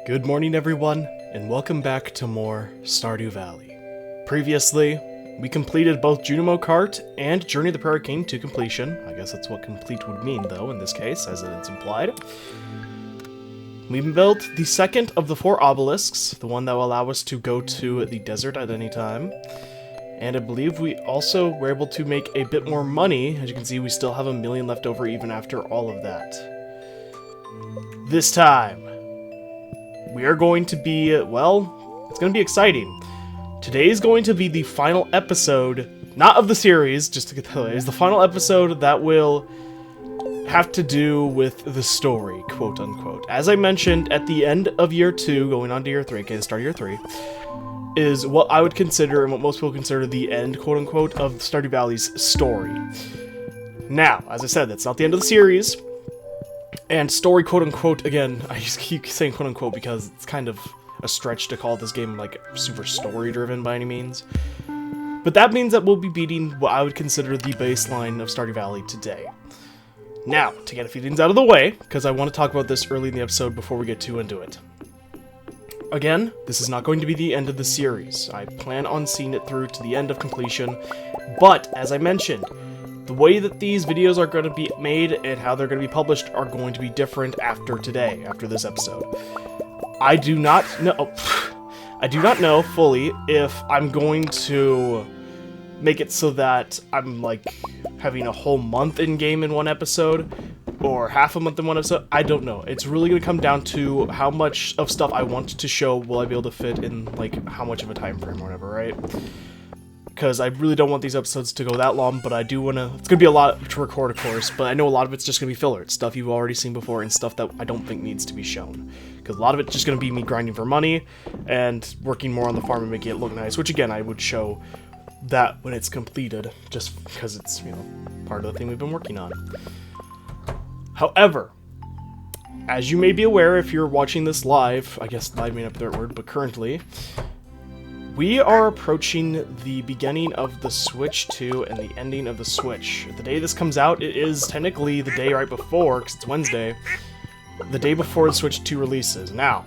Good morning, everyone, and welcome back to more Stardew Valley. Previously, we completed both Junimo Kart and Journey of the Prairie King to completion. I guess that's what complete would mean, though, in this case, as it's implied. We built the second of the 4 obelisks, the one that will allow us to go to the desert at any time. And I believe we also were able to make a bit more money. As you can see, we still have $1 million left over even after all of that. This time, we are going to be, well, it's going to be exciting. Today is going to be the final episode, not of the series, just to get that way, is the final episode that will have to do with the story, quote unquote. As I mentioned, at the end of year 2, going on to year 3, okay, the start of year 3, is what I would consider, and what most people consider the end, quote unquote, of Stardew Valley's story. Now, as I said, that's not the end of the series. And story, quote-unquote, again, I just keep saying quote-unquote because it's kind of a stretch to call this game, like, super story-driven by any means. But that means that we'll be beating what I would consider the baseline of Stardew Valley today. Now, to get a few things out of the way, because I want to talk about this early in the episode before we get too into it. Again, this is not going to be the end of the series. I plan on seeing it through to the end of completion, but, as I mentioned, the way that these videos are going to be made and how they're going to be published are going to be different after today, after this episode. I do not know fully if I'm going to make it so that I'm like having a whole month in game in one episode or half a month in one episode. I don't know. It's really going to come down to how much of stuff I want to show will I be able to fit in like how much of a time frame or whatever, right? Because I really don't want these episodes to go that long, but I do want to... It's going to be a lot to record, of course, but I know a lot of it's just going to be filler. It's stuff you've already seen before and stuff that I don't think needs to be shown. Because a lot of it's just going to be me grinding for money and working more on the farm and making it look nice, which, again, I would show that when it's completed, just because it's, you know, part of the thing we've been working on. However, as you may be aware if you're watching this live, I guess live may not be the right word, but currently... we are approaching the beginning of the Switch 2 and the ending of the Switch. The day this comes out, it is technically the day right before, because it's Wednesday, the day before the Switch 2 releases. Now,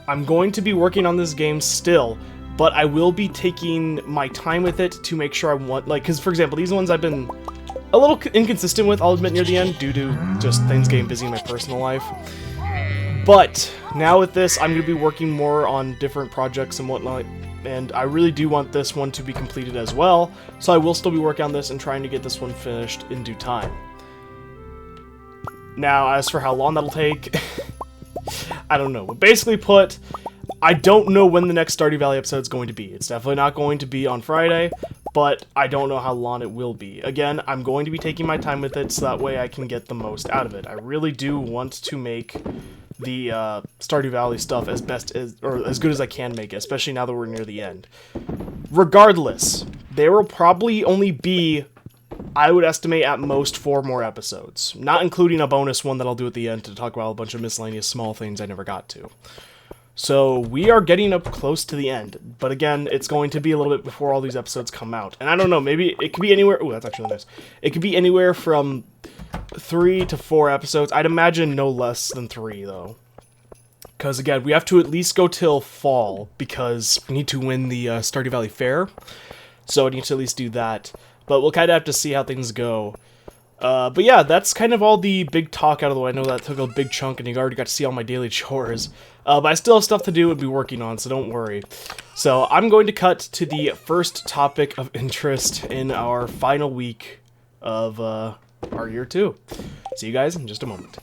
I'm going to be working on this game still, but I will be taking my time with it to make sure I want, like, because, for example, these ones I've been a little inconsistent with, I'll admit, near the end, due to just things getting busy in my personal life. But now with this, I'm going to be working more on different projects and whatnot, and I really do want this one to be completed as well, so I will still be working on this and trying to get this one finished in due time. Now, as for how long that'll take, I don't know. But basically put, I don't know when the next Stardew Valley episode is going to be. It's definitely not going to be on Friday, but I don't know how long it will be. Again, I'm going to be taking my time with it so that way I can get the most out of it. I really do want to make the Stardew Valley stuff as good as I can make it, especially now that we're near the end. Regardless, there will probably only be, I would estimate, at most 4 more episodes, not including a bonus one that I'll do at the end to talk about a bunch of miscellaneous small things I never got to. So we are getting up close to the end, but again, it's going to be a little bit before all these episodes come out. And I don't know, maybe it could be anywhere, ooh, that's actually nice. It could be anywhere from 3 to 4 episodes. I'd imagine no less than 3, though. Because, again, we have to at least go till fall, because we need to win the Stardew Valley Fair. So I need to at least do that. But we'll kind of have to see how things go. But yeah, that's kind of all the big talk out of the way. I know that took a big chunk, and you already got to see all my daily chores. But I still have stuff to do and be working on, so don't worry. So I'm going to cut to the first topic of interest in our final week of our year 2. See you guys in just a moment.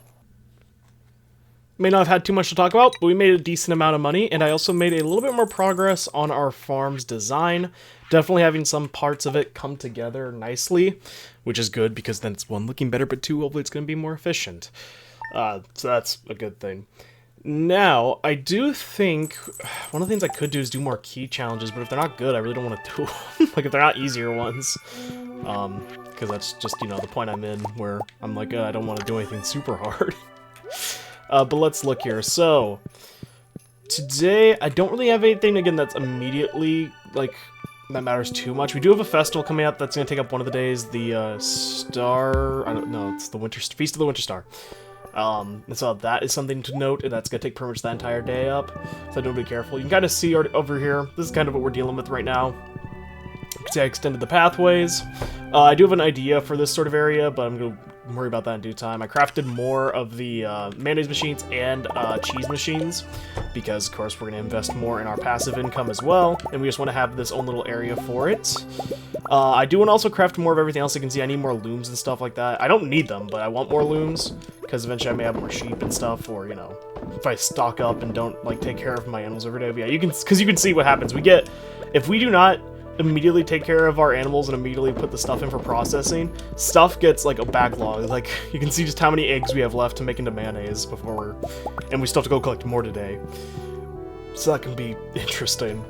May not have had too much to talk about, but we made a decent amount of money, and I also made a little bit more progress on our farm's design. Definitely having some parts of it come together nicely, which is good, because then it's 1, looking better, but 2, hopefully it's going to be more efficient. So that's a good thing. Now, I do think one of the things I could do is do more key challenges, but if they're not good, I really don't want to do them. Like, if they're not easier ones. Because that's just, you know, the point I'm in, where I'm like, I don't want to do anything super hard. But let's look here. So, today, I don't really have anything, again, that's immediately, like, that matters too much. We do have a festival coming up that's going to take up one of the days. The I don't know, it's the Feast of the Winter Star. And so that is something to note, and that's going to take pretty much that entire day up, so don't be careful. You can kind of see over here, this is kind of what we're dealing with right now. You can see I extended the pathways. I do have an idea for this sort of area, but I'm going to worry about that in due time. I crafted more of the mayonnaise machines and cheese machines, because of course we're going to invest more in our passive income as well, and we just want to have this own little area for it. I do want to also craft more of everything else. You can see I need more looms and stuff like that. I don't need them, but I want more looms, because eventually I may have more sheep and stuff, or, you know, if I stock up and don't, like, take care of my animals every day. But yeah, because you can see what happens. If we do not immediately take care of our animals and immediately put the stuff in for processing, stuff gets, like, a backlog. Like, you can see just how many eggs we have left to make into mayonnaise and we still have to go collect more today. So that can be interesting.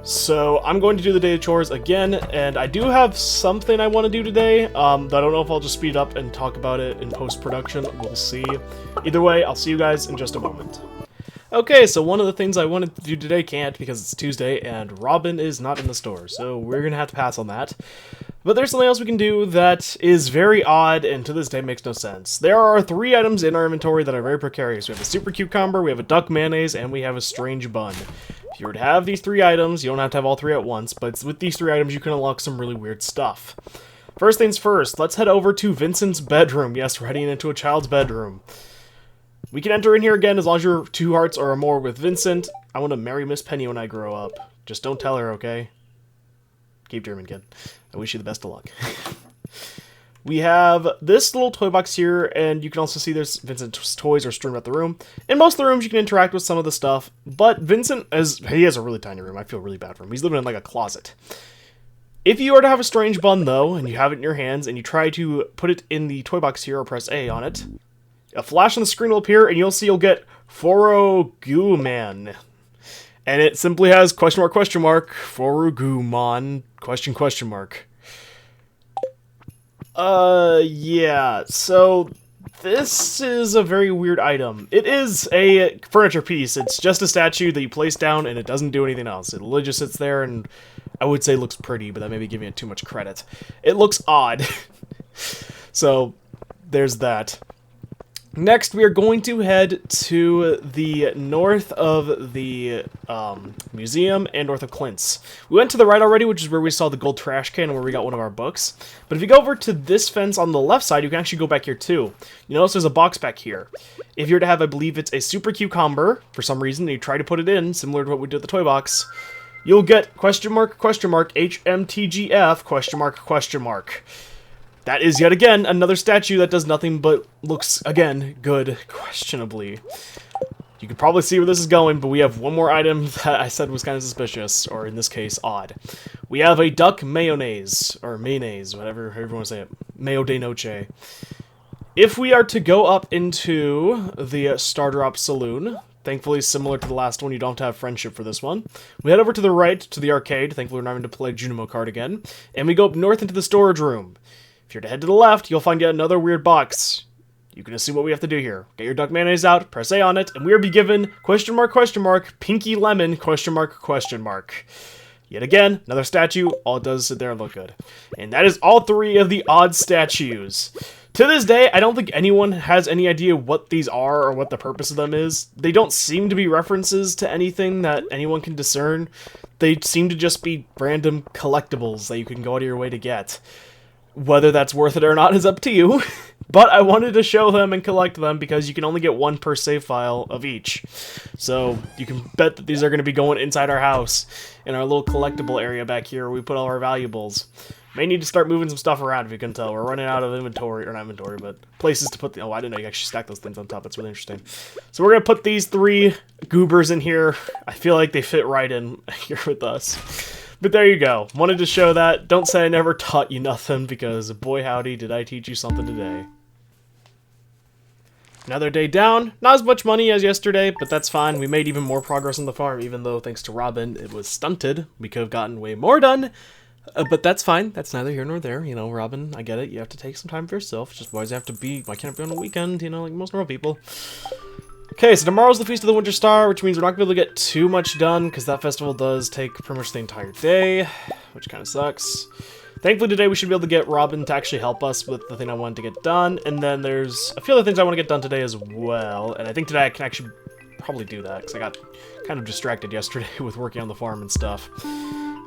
So I'm going to do the daily chores again, and I do have something I want to do today. I don't know if I'll just speed up and talk about it in post-production. We'll see. Either way, I'll see you guys in just a moment. Okay, so one of the things I wanted to do today can't because it's Tuesday and Robin is not in the store, so we're going to have to pass on that. But there's something else we can do that is very odd and to this day makes no sense. There are 3 items in our inventory that are very precarious. We have a super cucumber, we have a duck mayonnaise, and we have a strange bun. If you were to have these 3 items, you don't have to have all 3 at once, but with these 3 items you can unlock some really weird stuff. First things first, let's head over to Vincent's bedroom. Yes, we're heading into a child's bedroom. We can enter in here again as long as you're 2 hearts or more with Vincent. I want to marry Miss Penny when I grow up. Just don't tell her, okay? Keep dreaming, kid. I wish you the best of luck. We have this little toy box here, and you can also see there's Vincent's toys are strewn about the room. In most of the rooms, you can interact with some of the stuff, but Vincent, he has a really tiny room. I feel really bad for him. He's living in like a closet. If you are to have a strange bun, though, and you have it in your hands, and you try to put it in the toy box here or press A on it, a flash on the screen will appear, and you'll get Foroguman. And it simply has question mark, Forogumon, question mark. Yeah, so this is a very weird item. It is a furniture piece. It's just a statue that you place down, and it doesn't do anything else. It literally just sits there, and I would say looks pretty, but that may be giving it too much credit. It looks odd. So, there's that. Next, we are going to head to the north of the museum and north of Clint's. We went to the right already, which is where we saw the gold trash can and where we got one of our books. But if you go over to this fence on the left side, you can actually go back here too. You notice there's a box back here. If you're to have, I believe it's a super cucumber, for some reason, and you try to put it in, similar to what we did with the toy box, you'll get HMTGF ? That is yet again another statue that does nothing but looks, again, good, questionably. You can probably see where this is going, but we have one more item that I said was kind of suspicious, or in this case, odd. We have a duck mayonnaise, or mayonnaise, whatever you want to say it. Mayo de noche. If we are to go up into the Stardrop Saloon, thankfully similar to the last one, you don't have to have friendship for this one. We head over to the right to the arcade, thankfully we're not having to play Junimo card again, and we go up north into the storage room. If you're to head to the left, you'll find yet another weird box. You can see what we have to do here. Get your duck mayonnaise out, press A on it, and we will be given pinky lemon ? Yet again, another statue. All it does is sit there and look good. And that is all 3 of the odd statues. To this day, I don't think anyone has any idea what these are or what the purpose of them is. They don't seem to be references to anything that anyone can discern. They seem to just be random collectibles that you can go out of your way to get. Whether that's worth it or not is up to you, but I wanted to show them and collect them because you can only get 1 per save file of each. So you can bet that these are going to be going inside our house, in our little collectible area back here where we put all our valuables. May need to start moving some stuff around if you can tell. We're running out of inventory, or not inventory, but places to put the... Oh, I didn't know you actually stack those things on top. That's really interesting. So we're going to put these 3 goobers in here. I feel like they fit right in here with us. But there you go. Wanted to show that. Don't say I never taught you nothing, because boy howdy did I teach you something today. Another day down. Not as much money as yesterday, but that's fine. We made even more progress on the farm, even though thanks to Robin it was stunted. We could have gotten way more done. But that's fine. That's neither here nor there. You know, Robin, I get it. You have to take some time for yourself. Just why does it have to be... Why can't it be on a weekend, you know, like most normal people? Okay, so tomorrow's the Feast of the Winter Star, which means we're not going to be able to get too much done, because that festival does take pretty much the entire day, which kind of sucks. Thankfully today we should be able to get Robin to actually help us with the thing I wanted to get done, and then there's a few other things I want to get done today as well, and I think today I can actually probably do that, because I got kind of distracted yesterday with working on the farm and stuff.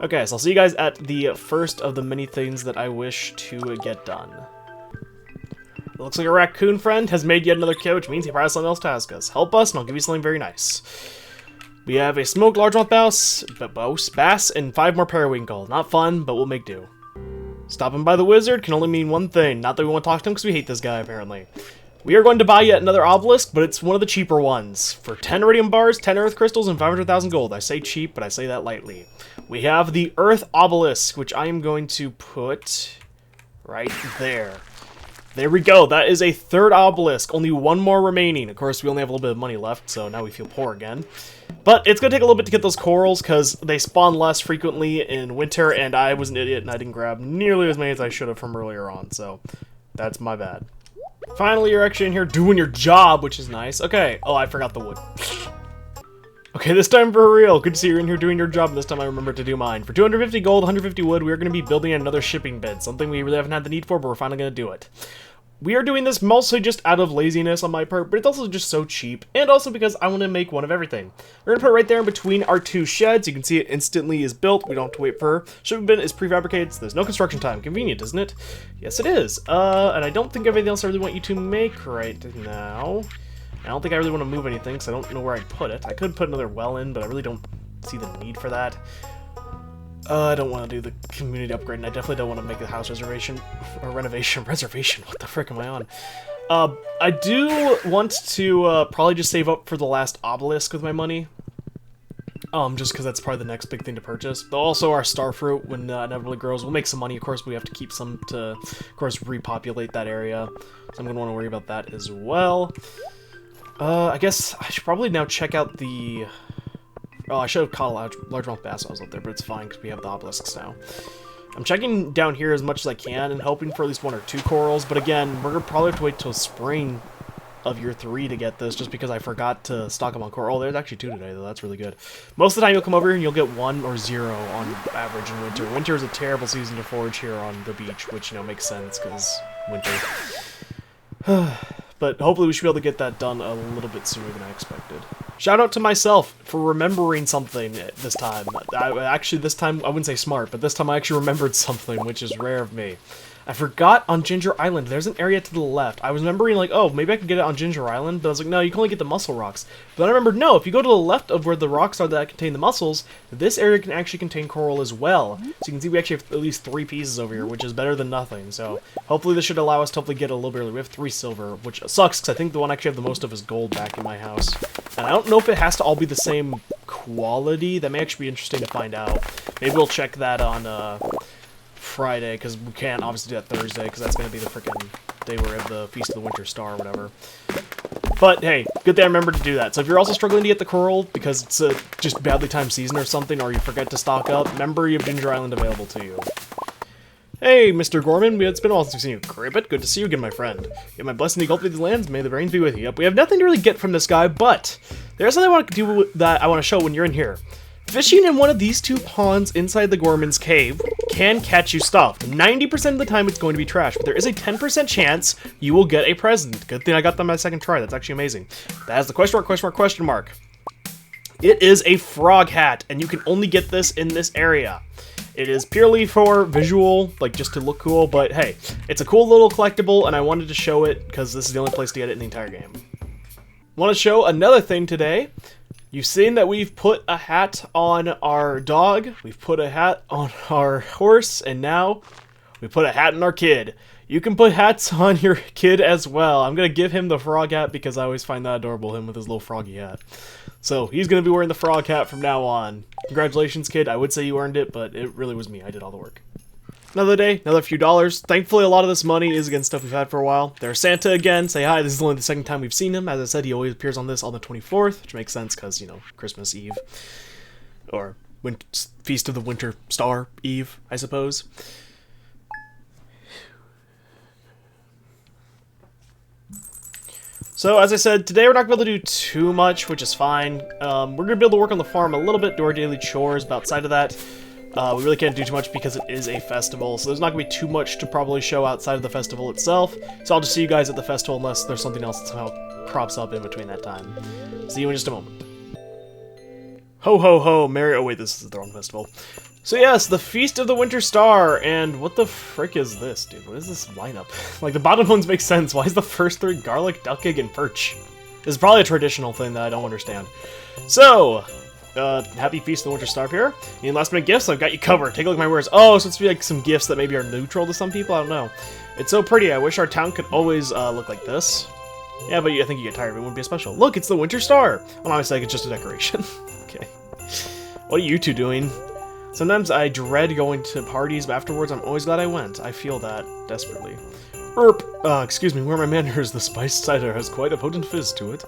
Okay, so I'll see you guys at the first of the many things that I wish to get done. It looks like a raccoon friend has made yet another kit, which means he probably has something else to ask us. Help us, and I'll give you something very nice. We have a smoked largemouth bass, and 5 more periwinkle. Not fun, but we'll make do. Stopping by the wizard can only mean one thing. Not that we want to talk to him, because we hate this guy, apparently. We are going to buy yet another obelisk, but it's one of the cheaper ones. For 10 iridium bars, 10 earth crystals, and 500,000 gold. I say cheap, but I say that lightly. We have the earth obelisk, which I am going to put right there. There we go. That is a 3rd obelisk. Only 1 more remaining. Of course, we only have a little bit of money left, so now we feel poor again. But it's going to take a little bit to get those corals, because they spawn less frequently in winter, and I was an idiot, and I didn't grab nearly as many as I should have from earlier on, so that's my bad. Finally, you're actually in here doing your job, which is nice. Okay. Oh, I forgot the wood. Okay, this time for real. Good to see you're in here doing your job, and this time I remembered to do mine. For 250 gold, 150 wood, we are going to be building another shipping bed. Something we really haven't had the need for, but we're finally going to do it. We are doing this mostly just out of laziness on my part, but it's also just so cheap, and also because I want to make one of everything. We're going to put it right there in between our 2 sheds. You can see it instantly is built. We don't have to wait for her. Shipping bin is prefabricated, so there's no construction time. Convenient, isn't it? Yes, it is. And I don't think everything else I really want you to make right now. I don't think I really want to move anything, because I don't know where I'd put it. I could put another well in, but I really don't see the need for that. I don't want to do the community upgrade, and I definitely don't want to make the house reservation, or renovation. Reservation? What the frick am I on? I do want to probably just save up for the last obelisk with my money. Just because that's probably the next big thing to purchase. Though also our starfruit, when inevitably grows, we'll make some money. Of course, we have to keep some to, of course, repopulate that area. So I'm going to want to worry about that as well. I guess I should probably now check out the... Oh, I should have caught a largemouth bass when I was up there, but it's fine because we have the obelisks now. I'm checking down here as much as I can and hoping for at least 1 or 2 corals, but again, we're going to probably have to wait till spring of year 3 to get this, just because I forgot to stock them on coral. Oh, there's actually 2 today, though. That's really good. Most of the time you'll come over here and you'll get 1 or 0 on average in winter. Winter is a terrible season to forage here on the beach, which, you know, makes sense because winter. But hopefully we should be able to get that done a little bit sooner than I expected. Shout out to myself for remembering something this time. Actually, this time, I wouldn't say smart, but this time I actually remembered something, which is rare of me. I forgot on Ginger Island, there's an area to the left. I was remembering, like, oh, maybe I can get it on Ginger Island, but I was like, no, you can only get the mussel rocks. But then I remembered, no, if you go to the left of where the rocks are that contain the mussels, this area can actually contain coral as well. So you can see we actually have at least 3 pieces over here, which is better than nothing. So hopefully this should allow us to hopefully get a little bit early. We have 3 silver, which sucks, because I think the one I actually have the most of is gold back in my house. And I don't know if it has to all be the same quality. That may actually be interesting to find out. Maybe we'll check that on, Friday, because we can't obviously do that Thursday, because that's going to be the freaking day where we have the Feast of the Winter Star or whatever. But hey, good thing I remembered to do that. So if you're also struggling to get the coral because it's a just badly timed season or something, or you forget to stock up, remember you have Ginger Island available to you. Hey, Mr. Gorman, it's been a while since we've seen you. Cribbit, good to see you again, my friend. You have my blessing to go through these lands, may the rains be with you. Yep, we have nothing to really get from this guy, but there's something I want to do that I want to show when you're in here. Fishing in one of these 2 ponds inside the Gorman's cave can catch you stuffed. 90% of the time it's going to be trash, but there is a 10% chance you will get a present. Good thing I got them my second try. That's actually amazing. That has the question mark, question mark, question mark. It is a frog hat, and you can only get this in this area. It is purely for visual, like just to look cool, but hey, it's a cool little collectible, and I wanted to show it because this is the only place to get it in the entire game. Want to show another thing today. You've seen that we've put a hat on our dog, we've put a hat on our horse, and now we put a hat on our kid. You can put hats on your kid as well. I'm going to give him the frog hat because I always find that adorable, him with his little froggy hat. So he's going to be wearing the frog hat from now on. Congratulations, kid. I would say you earned it, but it really was me. I did all the work. Another day, another few dollars. Thankfully, a lot of this money is again stuff we've had for a while. There's Santa again. Say hi. This is only the second time we've seen him. As I said, he always appears on this on the 24th, which makes sense because, you know, Christmas Eve. Or Feast of the Winter Star Eve, I suppose. So, as I said, today we're not going to be able to do too much, which is fine. We're going to be able to work on the farm a little bit, do our daily chores, but outside of that, We really can't do too much because it is a festival, so there's not going to be too much to probably show outside of the festival itself. So I'll just see you guys at the festival unless there's something else that somehow crops up in between that time. See you in just a moment. Ho ho ho, Merry... Oh wait, this is the wrong festival. So yes, the Feast of the Winter Star, and what the frick is this, dude? What is this lineup? Like, the bottom ones make sense. Why is the first three garlic, duck egg, and perch? This is probably a traditional thing that I don't understand. So, happy Feast of the Winter Star here. You need last minute gifts? I've got you covered. Take a look at my words. Oh, so it's be like some gifts that maybe are neutral to some people? I don't know. It's so pretty. I wish our town could always look like this. Yeah, but I think you get tired of it. It wouldn't be a special. Look, it's the Winter Star. Well, honestly, it's just a decoration. Okay. What are you two doing? Sometimes I dread going to parties, but afterwards I'm always glad I went. I feel that desperately. Excuse me, where are my manners? The spiced cider has quite a potent fizz to it.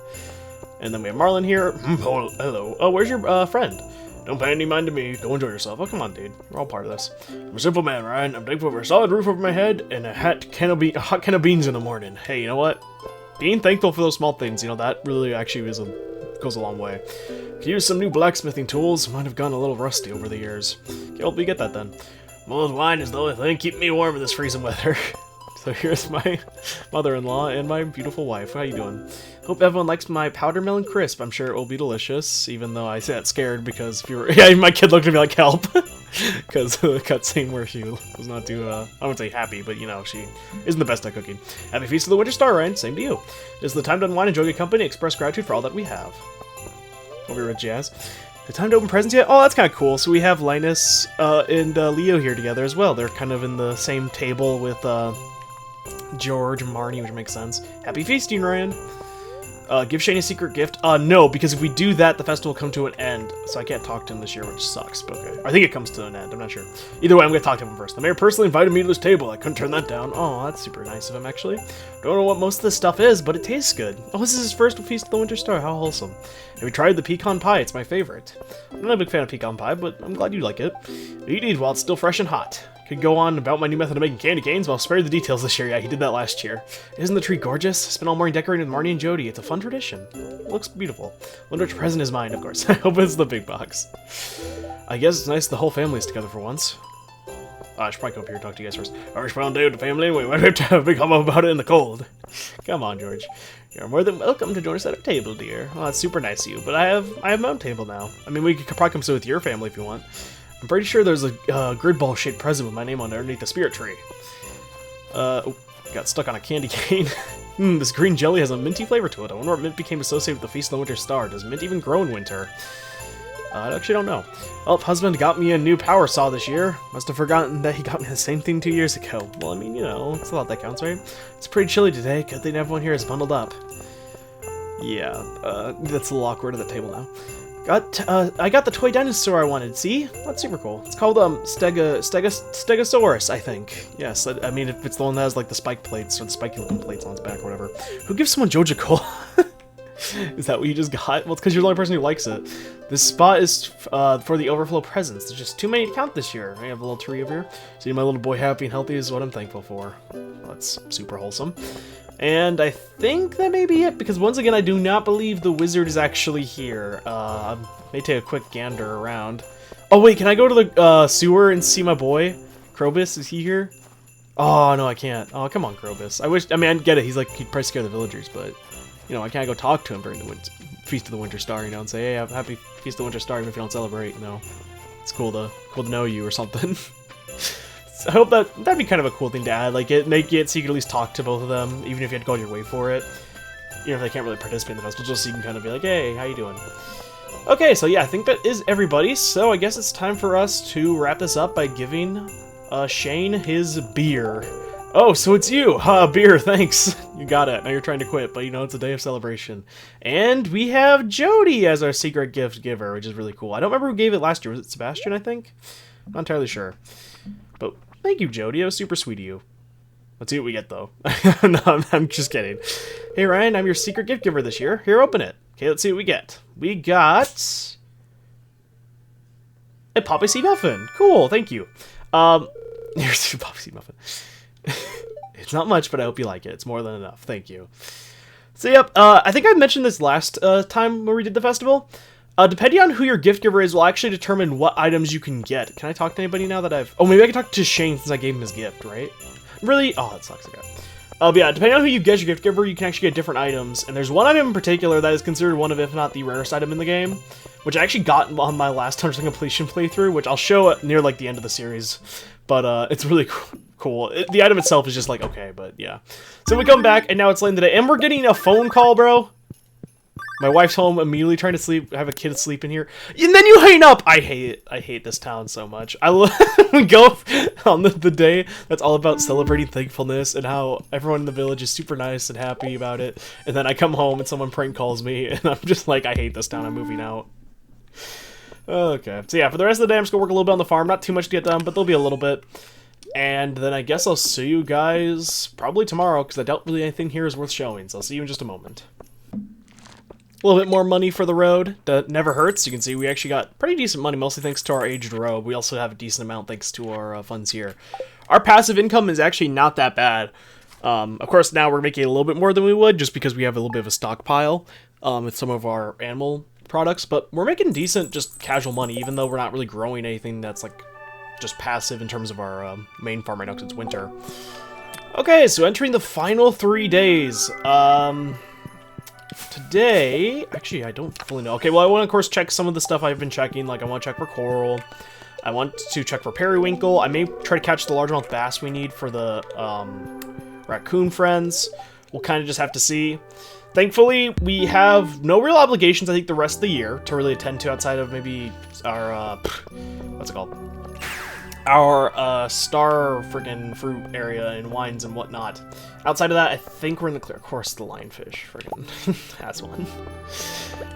And then we have Marlin here. Oh, hello. Oh, where's your friend? Don't pay any mind to me. Go enjoy yourself. Oh, come on, dude. We're all part of this. I'm a simple man, Ryan. I'm thankful for a solid roof over my head and a hot can of beans in the morning. Hey, you know what? Being thankful for those small things, you know, that really actually goes a long way. Could use some new blacksmithing tools. Might have gone a little rusty over the years. Okay, help me get that then. Mulled wine is the only thing keep me warm in this freezing weather. So here's my mother-in-law and my beautiful wife. How you doing? Hope everyone likes my powder melon crisp. I'm sure it will be delicious, even though I got scared because if you were... Yeah, my kid looked at me like, help! Because the cutscene where she was not too, I wouldn't say happy, but, you know, she isn't the best at cooking. Happy Feast of the Winter Star, Ryan. Same to you. It's the time to unwind, enjoy good company, express gratitude for all that we have. Over with Jazz. The time to open presents yet? Oh, that's kind of cool. So we have Linus and Leo here together as well. They're kind of in the same table with George and Marnie, which makes sense. Happy feasting, Ryan. Give Shane a secret gift? No, because if we do that, the festival will come to an end. So I can't talk to him this year, which sucks, but okay. I think it comes to an end, I'm not sure. Either way, I'm going to talk to him first. The mayor personally invited me to this table. I couldn't turn that down. Oh, that's super nice of him, actually. Don't know what most of this stuff is, but it tastes good. Oh, this is his first Feast of the Winter Star. How wholesome. Have you tried the pecan pie? It's my favorite. I'm not a big fan of pecan pie, but I'm glad you like it. Eat it while it's still fresh and hot. Could go on about my new method of making candy canes, but I'll spare the details this year. Yeah, he did that last year. Isn't the tree gorgeous? Spent all morning decorating with Marnie and Jody. It's a fun tradition. It looks beautiful. Wonder which present is mine, of course. I hope it's the big box. I guess it's nice the whole family's together for once. I should probably come up here and talk to you guys first. First round day with the family, we might have to have a big hubbub about it in the cold. Come on, George. You're more than welcome to join us at our table, dear. Well, that's super nice of you, but I have my own table now. I mean, we could probably come sit with your family if you want. I'm pretty sure there's a grid ball shaped present with my name on it underneath the spirit tree. Oh, got stuck on a candy cane. This green jelly has a minty flavor to it. I wonder what mint became associated with the Feast of the Winter Star. Does mint even grow in winter? I actually don't know. Well, husband got me a new power saw this year. Must have forgotten that he got me the same thing 2 years ago. Well, I mean, you know, it's a lot that counts, right? It's pretty chilly today. Good thing everyone here is bundled up. Yeah, that's a little awkward at the table now. I got the toy dinosaur I wanted, see? That's super cool. It's called, Stegosaurus, I think. Yes, I mean, if it's the one that has, like, the spike plates, or the spiky-looking plates on its back, or whatever. Who gives someone Joja Cola? Is that what you just got? Well, it's because you're the only person who likes it. This spot is, for the overflow presents. There's just too many to count this year. I have a little tree over here. Seeing my little boy happy and healthy is what I'm thankful for. Well, that's super wholesome. And I think that may be it, because once again, I do not believe the wizard is actually here. I may take a quick gander around. Oh, wait, can I go to the sewer and see my boy? Krobus, is he here? Oh, no, I can't. Oh, come on, Krobus. I mean, I get it. He'd probably scare the villagers, but, you know, I can't go talk to him during the Feast of the Winter Star, you know, and say, hey, happy Feast of the Winter Star, even if you don't celebrate, you know. It's cool to know you or something. I hope that'd be kind of a cool thing to add, like make it so you could at least talk to both of them, even if you had to go your way for it. You know, if they can't really participate in the festival, just so you can kind of be like, hey, how you doing? Okay, so yeah, I think that is everybody, so I guess it's time for us to wrap this up by giving Shane his beer. Oh, so it's you! Beer, thanks! You got it. Now you're trying to quit, but you know, it's a day of celebration. And we have Jody as our secret gift giver, which is really cool. I don't remember who gave it last year. Was it Sebastian, I think? I'm not entirely sure. But thank you, Jody. That was super sweet of you. Let's see what we get, though. No, I'm just kidding. Hey, Ryan, I'm your secret gift giver this year. Here, open it. Okay, let's see what we get. We got a poppy seed muffin. Cool, thank you. Here's a poppy seed muffin. It's not much, but I hope you like it. It's more than enough. Thank you. So, yep, I think I mentioned this last time when we did the festival. Depending on who your gift giver is will actually determine what items you can get. Can I talk to anybody now that I've... Oh, maybe I can talk to Shane since I gave him his gift, right? Really? Oh, that sucks. Okay. But yeah, depending on who you get your gift giver, you can actually get different items. And there's one item in particular that is considered one of, if not the rarest item in the game, which I actually got on my last 100% completion playthrough, which I'll show near like the end of the series. But it's really cool. The item itself is just like, okay, but yeah. So we come back, and now it's late in the day, and we're getting a phone call, bro. My wife's home immediately trying to sleep. I have a kid asleep in here. And then you hang up! I hate it. I hate this town so much. We go on the day that's all about celebrating thankfulness and how everyone in the village is super nice and happy about it. And then I come home and someone prank calls me and I'm just like, I hate this town. I'm moving out. Okay. So yeah, for the rest of the day, I'm just gonna work a little bit on the farm. Not too much to get done, but there'll be a little bit. And then I guess I'll see you guys probably tomorrow because I doubt really anything here is worth showing. So I'll see you in just a moment. A little bit more money for the road. That never hurts. You can see we actually got pretty decent money, mostly thanks to our aged road. We also have a decent amount thanks to our funds here. Our passive income is actually not that bad. Of course, now we're making a little bit more than we would just because we have a little bit of a stockpile with some of our animal products. But we're making decent, just casual money, even though we're not really growing anything that's like just passive in terms of our main farm right now because it's winter. Okay, so entering the final 3 days. Today, actually, I don't fully know. Okay, well, I want to, of course, check some of the stuff I've been checking. Like, I want to check for coral. I want to check for periwinkle. I may try to catch the large amount of bass we need for the raccoon friends. We'll kind of just have to see. Thankfully, we have no real obligations, I think, the rest of the year to really attend to outside of maybe our, what's it called? Our star friggin' fruit area and wines and whatnot. Outside of that, I think we're in the clear. Of course, the lionfish, friggin', that's one.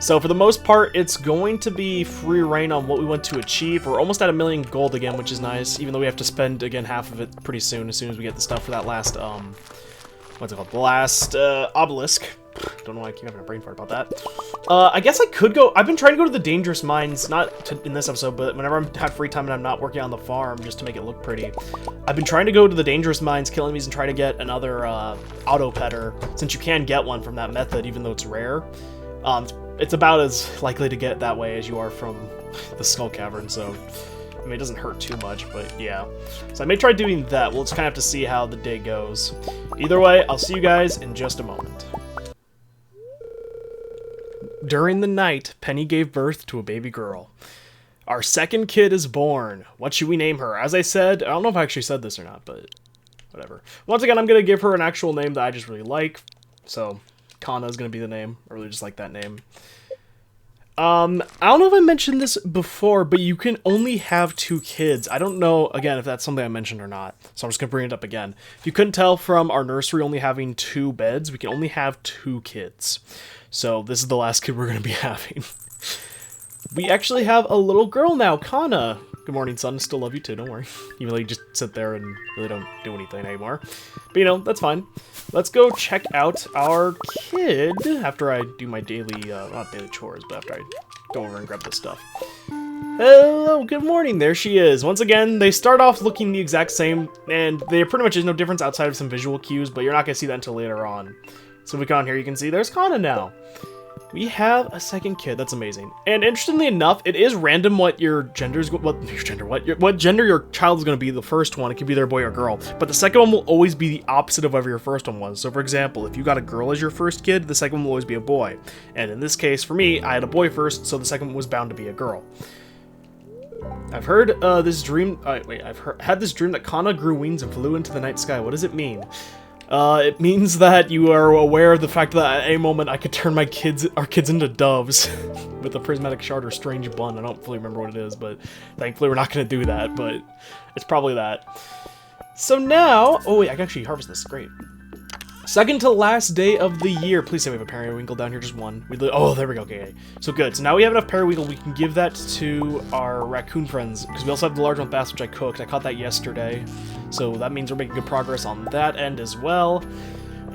So for the most part, it's going to be free reign on what we want to achieve. We're almost at 1,000,000 gold again, which is nice, even though we have to spend, again, half of it pretty soon as we get the stuff for that last, what's it called? The last, obelisk. Don't know why I keep having a brain fart about that. I guess I could go... I've been trying to go to the dangerous mines, not in this episode, but whenever I have free time and I'm not working on the farm, just to make it look pretty. I've been trying to go to the dangerous mines, kill enemies, and try to get another auto petter, since you can get one from that method, even though it's rare. It's about as likely to get it that way as you are from the Skull Cavern, so... I mean, it doesn't hurt too much, but yeah. So I may try doing that. We'll just kind of have to see how the day goes. Either way, I'll see you guys in just a moment. During the night, Penny gave birth to a baby girl. Our second kid is born. What should we name her? As I said, I don't know if I actually said this or not, but whatever. Once again, I'm going to give her an actual name that I just really like. So, Kana is going to be the name. I really just like that name. I don't know if I mentioned this before, but you can only have 2 kids. I don't know, again, if that's something I mentioned or not. So I'm just going to bring it up again. If you couldn't tell from our nursery only having 2 beds, we can only have 2 kids. So this is the last kid we're going to be having. We actually have a little girl now, Kana. Good morning, son. Still love you too, don't worry. Even though you just sit there and really don't do anything anymore. But you know, that's fine. Let's go check out our kid after I do my daily, not daily chores, but after I go over and grab this stuff. Hello, good morning. There she is. Once again, they start off looking the exact same, and there pretty much is no difference outside of some visual cues, but you're not going to see that until later on. So if we come on here, you can see there's Kana now. We have a second kid. That's amazing. And interestingly enough, it is random what your gender's what gender your child is going to be. The first one, it could be their boy or girl, but the second one will always be the opposite of whatever your first one was. So for example, if you got a girl as your first kid, the second one will always be a boy. And in this case, for me, I had a boy first, so the second one was bound to be a girl. I've heard this dream. I've had this dream that Kana grew wings and flew into the night sky. What does it mean? It means that you are aware of the fact that at a moment I could turn our kids into doves with a prismatic shard or strange bun. I don't fully remember what it is, but thankfully we're not going to do that, but it's probably that. So now, oh wait, I can actually harvest this, great. Second to last day of the year. Please say we have a periwinkle down here, just one. Oh, there we go, okay. So good, so now we have enough periwinkle, we can give that to our raccoon friends, because we also have the large one bass, which I cooked. I caught that yesterday, so that means we're making good progress on that end as well.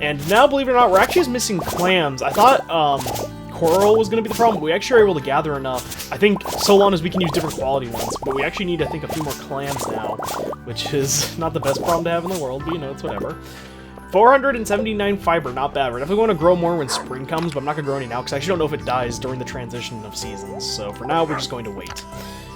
And now, believe it or not, we're actually just missing clams. I thought, coral was going to be the problem, but we actually are able to gather enough. I think so long as we can use different quality ones, but we actually need, I think, a few more clams now, which is not the best problem to have in the world, but you know, it's whatever. 479 fiber, not bad. We're definitely going to grow more when spring comes, but I'm not going to grow any now because I actually don't know if it dies during the transition of seasons. So for now, we're just going to wait.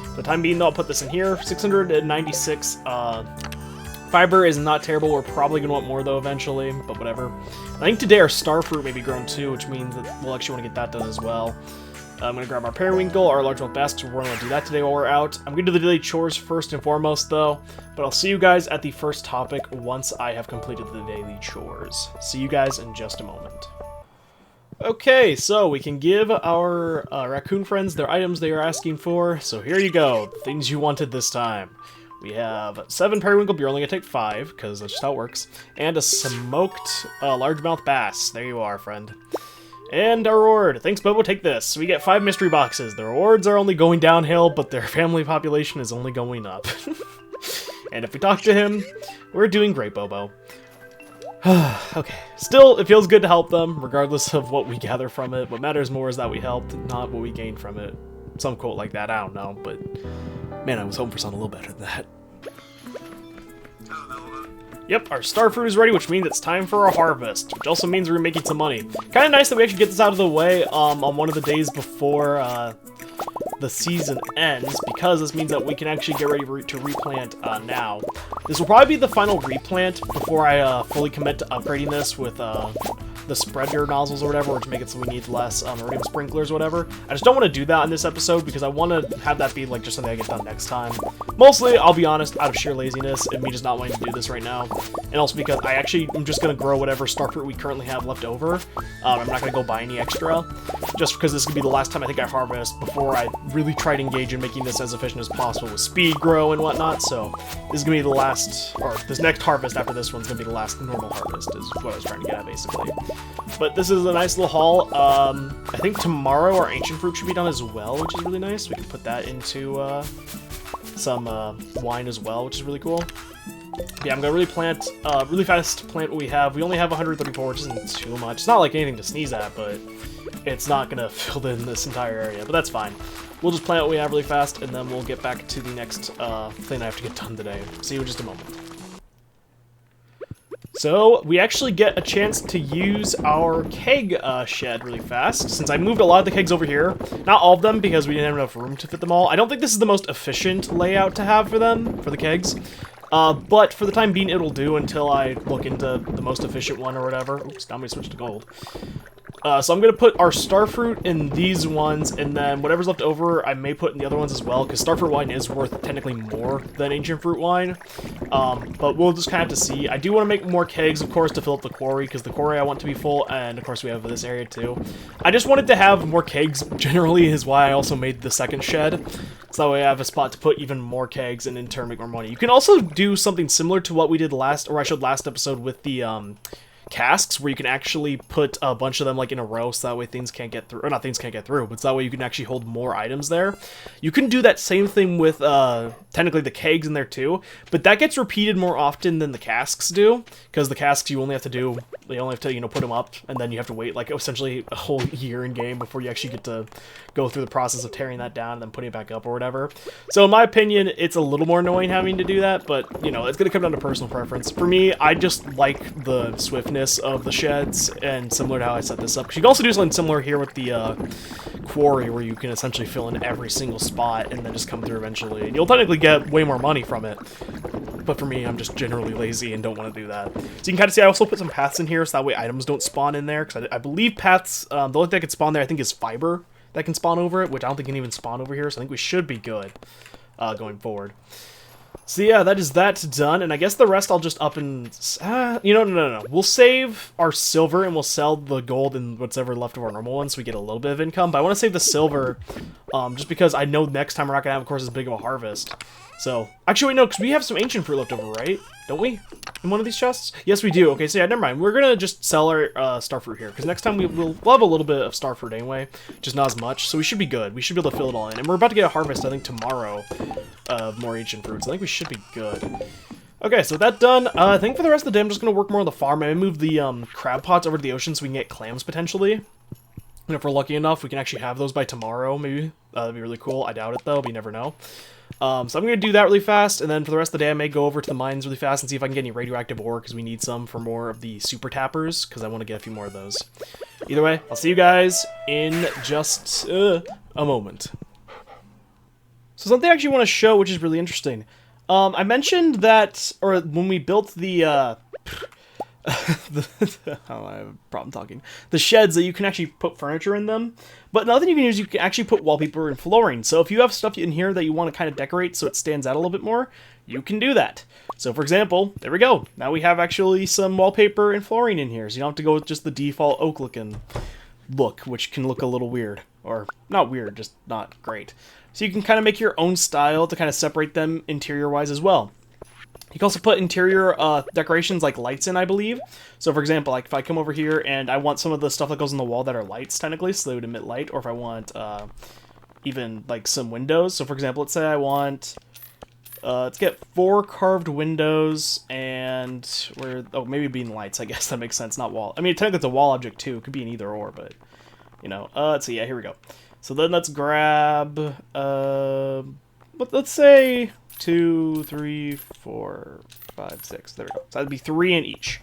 For the time being, though, I'll put this in here. 696 fiber is not terrible. We're probably going to want more, though, eventually, but whatever. I think today our star fruit may be grown, too, which means that we'll actually want to get that done as well. I'm going to grab our periwinkle, our largemouth bass, because we're going to do that today while we're out. I'm going to do the daily chores first and foremost, though, but I'll see you guys at the first topic once I have completed the daily chores. See you guys in just a moment. Okay, so we can give our raccoon friends their items they are asking for, so here you go, the things you wanted this time. We have 7 periwinkle, but you're only going to take 5, because that's just how it works, and a smoked largemouth bass. There you are, friend. And our reward. Thanks, Bobo. Take this. We get 5 mystery boxes. The rewards are only going downhill, but their family population is only going up. And if we talk to him, we're doing great, Bobo. Okay. Still, it feels good to help them, regardless of what we gather from it. What matters more is that we helped, not what we gained from it. Some quote like that, I don't know, but man, I was hoping for something a little better than that. Yep, our star fruit is ready, which means it's time for our harvest, which also means we're making some money. Kind of nice that we actually get this out of the way on one of the days before the season ends, because this means that we can actually get ready to replant now. This will probably be the final replant before I fully commit to upgrading this with the spreader nozzles or whatever, which make it so we need less iridium sprinklers or whatever. I just don't want to do that in this episode because I want to have that be like just something I get done next time. Mostly, I'll be honest, out of sheer laziness and me just not wanting to do this right now. And also because I actually am just going to grow whatever starfruit we currently have left over. I'm not going to go buy any extra, just because this could be the last time I think I harvest before I really try to engage in making this as efficient as possible with speed grow and whatnot. So this is going to be the last, or this next harvest after this one's going to be the last normal harvest is what I was trying to get at basically. But this is a nice little haul. I think tomorrow our ancient fruit should be done as well, which is really nice. We can put that into some wine as well, which is really cool. Yeah, I'm gonna really fast plant what we have. We only have 134, which isn't too much. It's not like anything to sneeze at, but it's not gonna fill in this entire area, but that's fine. We'll just plant what we have really fast, and then we'll get back to the next thing I have to get done today. See you in just a moment. So, we actually get a chance to use our keg shed really fast, since I moved a lot of the kegs over here. Not all of them, because we didn't have enough room to fit them all. I don't think this is the most efficient layout to have for them, for the kegs. But for the time being, it'll do until I look into the most efficient one or whatever. Oops, now we switch to gold. So I'm going to put our starfruit in these ones, and then whatever's left over, I may put in the other ones as well, because starfruit wine is worth technically more than ancient fruit wine. But we'll just kind of have to see. I do want to make more kegs, of course, to fill up the quarry, because the quarry I want to be full, and of course we have this area too. I just wanted to have more kegs, generally, is why I also made the second shed. So that way I have a spot to put even more kegs, and in turn make more money. You can also do something similar to what we did last, or I showed last episode with the, casks, where you can actually put a bunch of them like in a row so that way things can't get through, or not things can't get through, but so that way you can actually hold more items there. You can do that same thing with technically the kegs in there too, but that gets repeated more often than the casks do, because the casks you only have to do, you only have to, you know, put them up, and then you have to wait like essentially a whole year in game before you actually get to go through the process of tearing that down and then putting it back up or whatever. So in my opinion, it's a little more annoying having to do that, but you know, it's gonna come down to personal preference. For me, I just like the swiftness of the sheds, and similar to how I set this up. Because you can also do something similar here with the quarry, where you can essentially fill in every single spot and then just come through eventually. And you'll technically get way more money from it. But for me, I'm just generally lazy and don't want to do that. So you can kind of see I also put some paths in here so that way items don't spawn in there. Because I believe paths, the only thing that can spawn there I think is fiber that can spawn over it, which I don't think can even spawn over here. So I think we should be good going forward. So yeah, that is that done, and I guess the rest I'll just up and... you know, no. We'll save our silver, and we'll sell the gold and what's ever left of our normal ones so we get a little bit of income. But I want to save the silver, just because I know next time we're not going to have, of course, as big of a harvest. So, actually, wait, no, because we have some ancient fruit left over, right? Don't we? In one of these chests? Yes, we do. Okay, so yeah, never mind. We're going to just sell our starfruit here, because next time we'll have a little bit of starfruit anyway, just not as much, so we should be good. We should be able to fill it all in. And we're about to get a harvest, I think, tomorrow of more ancient fruits. I think we should be good. Okay, so that done. I think for the rest of the day, I'm just going to work more on the farm. I may move the crab pots over to the ocean so we can get clams, potentially. And if we're lucky enough, we can actually have those by tomorrow, maybe. That'd be really cool. I doubt it, though, but you never know. So I'm going to do that really fast, and then for the rest of the day I may go over to the mines really fast and see if I can get any radioactive ore, because we need some for more of the super tappers, because I want to get a few more of those. Either way, I'll see you guys in just a moment. So something I actually want to show, which is really interesting. I mentioned that, or when we built the, I have a problem talking. The sheds, that you can actually put furniture in them. But another thing you can use, you can actually put wallpaper and flooring. So if you have stuff in here that you want to kind of decorate so it stands out a little bit more, you can do that. So for example, there we go. Now we have actually some wallpaper and flooring in here. So you don't have to go with just the default oak looking look, which can look a little weird. Or not weird, just not great. So you can kind of make your own style to kind of separate them interior-wise as well. You can also put interior decorations like lights in, I believe. So for example, like if I come over here and I want some of the stuff that goes on the wall that are lights technically, so they would emit light, or if I want even like some windows. So for example, let's say I want, let's get 4 carved windows and maybe being lights, I guess that makes sense, not wall. I mean, technically it's a wall object too. It could be an either or, but you know, let's see. Yeah, here we go. So then let's grab, let's say 2, 3, 4, 5, 6. There we go. So that'd be 3 in each.